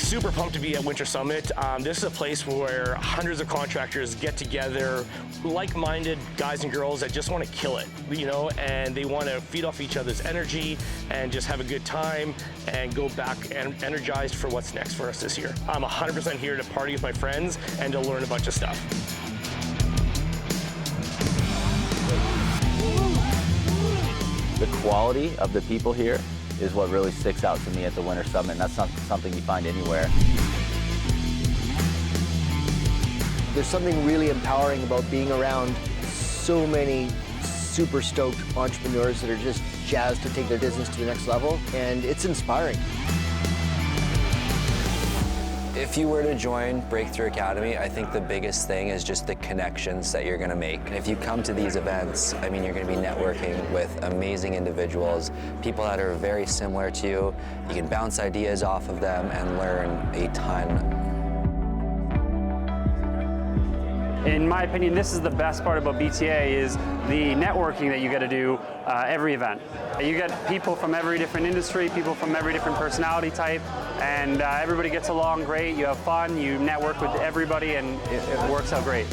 super pumped to be at Winter Summit. This is a place where hundreds of contractors get together, like-minded guys and girls that just want to kill it, you know, and they want to feed off each other's energy and just have a good time and go back and energized for what's next for us this year. I'm 100% here to party with my friends and to learn a bunch of stuff. The quality of the people here is what really sticks out to me at the Winter Summit, and that's not something you find anywhere. There's something really empowering about being around so many super stoked entrepreneurs that are just jazzed to take their business to the next level, and it's inspiring. If you were to join Breakthrough Academy, I think the biggest thing is just the connections that you're going to make. And if you come to these events, I mean, you're going to be networking with amazing individuals, people that are very similar to you. You can bounce ideas off of them and learn a ton. In my opinion, this is the best part about BTA is the networking that you get to do every event. You get people from every different industry, people from every different personality type, and everybody gets along great. You have fun, you network with everybody, and it works out great.